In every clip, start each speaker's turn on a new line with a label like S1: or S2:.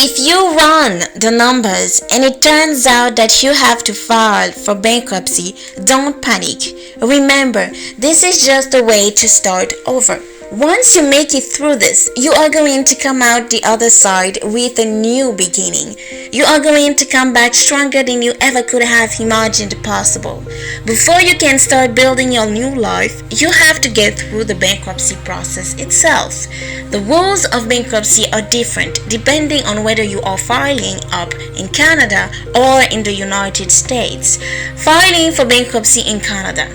S1: If you run the numbers and it turns out that you have to file for bankruptcy, don't panic. Remember, this is just a way to start over. Once you make it through this, you are going to come out the other side with a new beginning. You are going to come back stronger than you ever could have imagined possible. Before you can start building your new life, you have to get through the bankruptcy process itself. The rules of bankruptcy are different depending on whether you are filing up in Canada or in the United States. Filing for bankruptcy in Canada.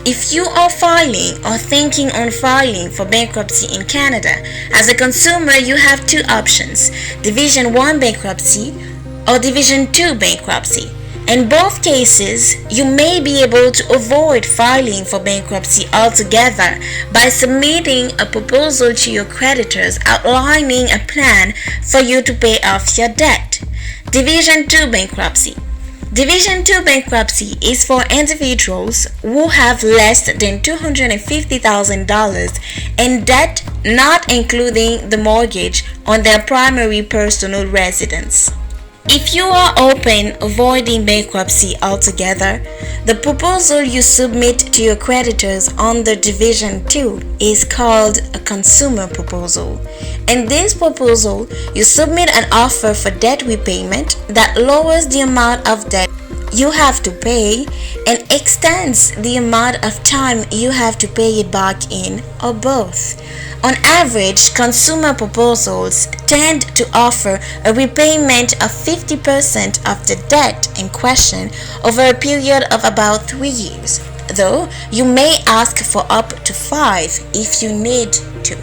S1: If you are filing or thinking on filing for bankruptcy in Canada, as a consumer you have two options, Division 1 bankruptcy or Division 2 bankruptcy. In both cases, you may be able to avoid filing for bankruptcy altogether by submitting a proposal to your creditors outlining a plan for you to pay off your debt. Division 2 bankruptcy. Division 2 bankruptcy is for individuals who have less than $250,000 in debt, not including the mortgage on their primary personal residence. If you are open avoiding bankruptcy altogether, the proposal you submit to your creditors under Division 2 is called a consumer proposal. In this proposal, you submit an offer for debt repayment that lowers the amount of debt you have to pay and extends the amount of time you have to pay it back in, or both. On average, consumer proposals tend to offer a repayment of 50% of the debt in question over a period of about 3 years, though you may ask for up to 5 if you need to.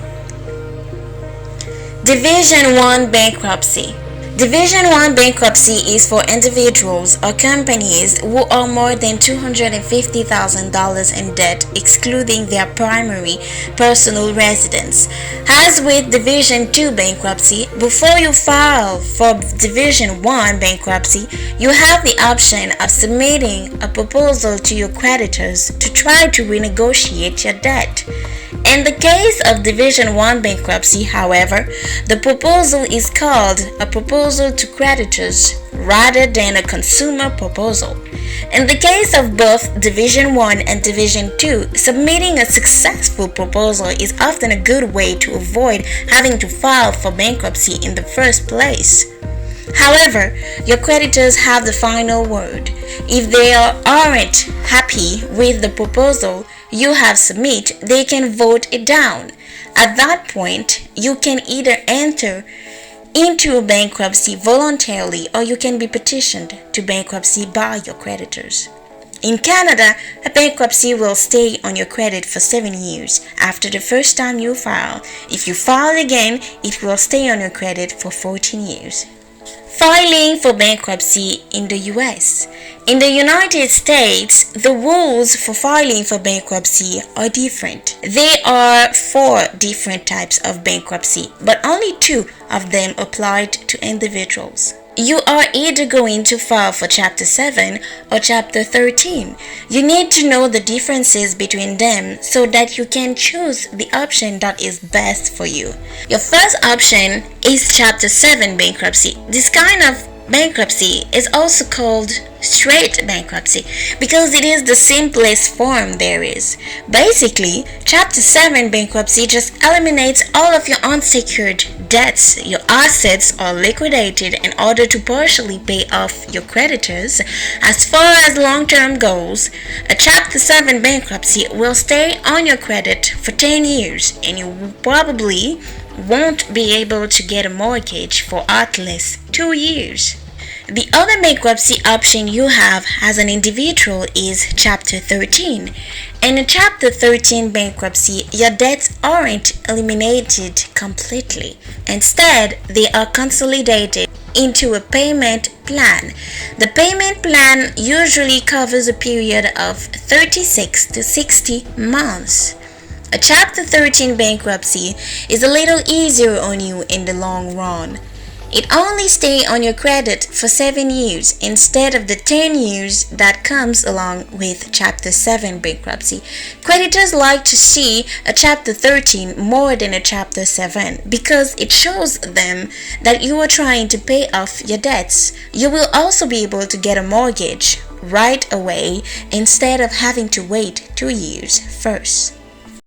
S1: Division 1 bankruptcy. Division 1 bankruptcy is for individuals or companies who are more than $250,000 in debt, excluding their primary personal residence. As with Division 2 bankruptcy, before you file for Division 1 bankruptcy, you have the option of submitting a proposal to your creditors to try to renegotiate your debt. In the case of Division 1 bankruptcy, however, the proposal is called a proposal to creditors rather than a consumer proposal. In the case of both Division 1 and Division 2, submitting a successful proposal is often a good way to avoid having to file for bankruptcy in the first place. However, your creditors have the final word. If they aren't happy with the proposal you have submitted, they can vote it down. At that point, you can either enter into a bankruptcy voluntarily or you can be petitioned to bankruptcy by your creditors. In Canada, a bankruptcy will stay on your credit for 7 years after the first time you file. If you file again, it will stay on your credit for 14 years. Filing for bankruptcy in the US. In the United States, the rules for filing for bankruptcy are different. There are 4 different types of bankruptcy, but only 2 of them applied to individuals. You are either going to file for Chapter 7 or Chapter 13. You need to know the differences between them so that you can choose the option that is best for you. Your first option is Chapter 7 bankruptcy. This kind of bankruptcy is also called straight bankruptcy because it is the simplest form there is. Basically, Chapter 7 bankruptcy just eliminates all of your unsecured debts. Your assets are liquidated in order to partially pay off your creditors. As far as long-term goes, a Chapter 7 bankruptcy will stay on your credit for 10 years and you probably won't be able to get a mortgage for at least 2 years. The other bankruptcy option you have as an individual is Chapter 13. In a Chapter 13 bankruptcy, your debts aren't eliminated completely. Instead, they are consolidated into a payment plan. The payment plan usually covers a period of 36 to 60 months. A Chapter 13 bankruptcy is a little easier on you in the long run. It only stays on your credit for 7 years instead of the 10 years that comes along with Chapter 7 bankruptcy. Creditors like to see a Chapter 13 more than a Chapter 7 because it shows them that you are trying to pay off your debts. You will also be able to get a mortgage right away instead of having to wait 2 years first.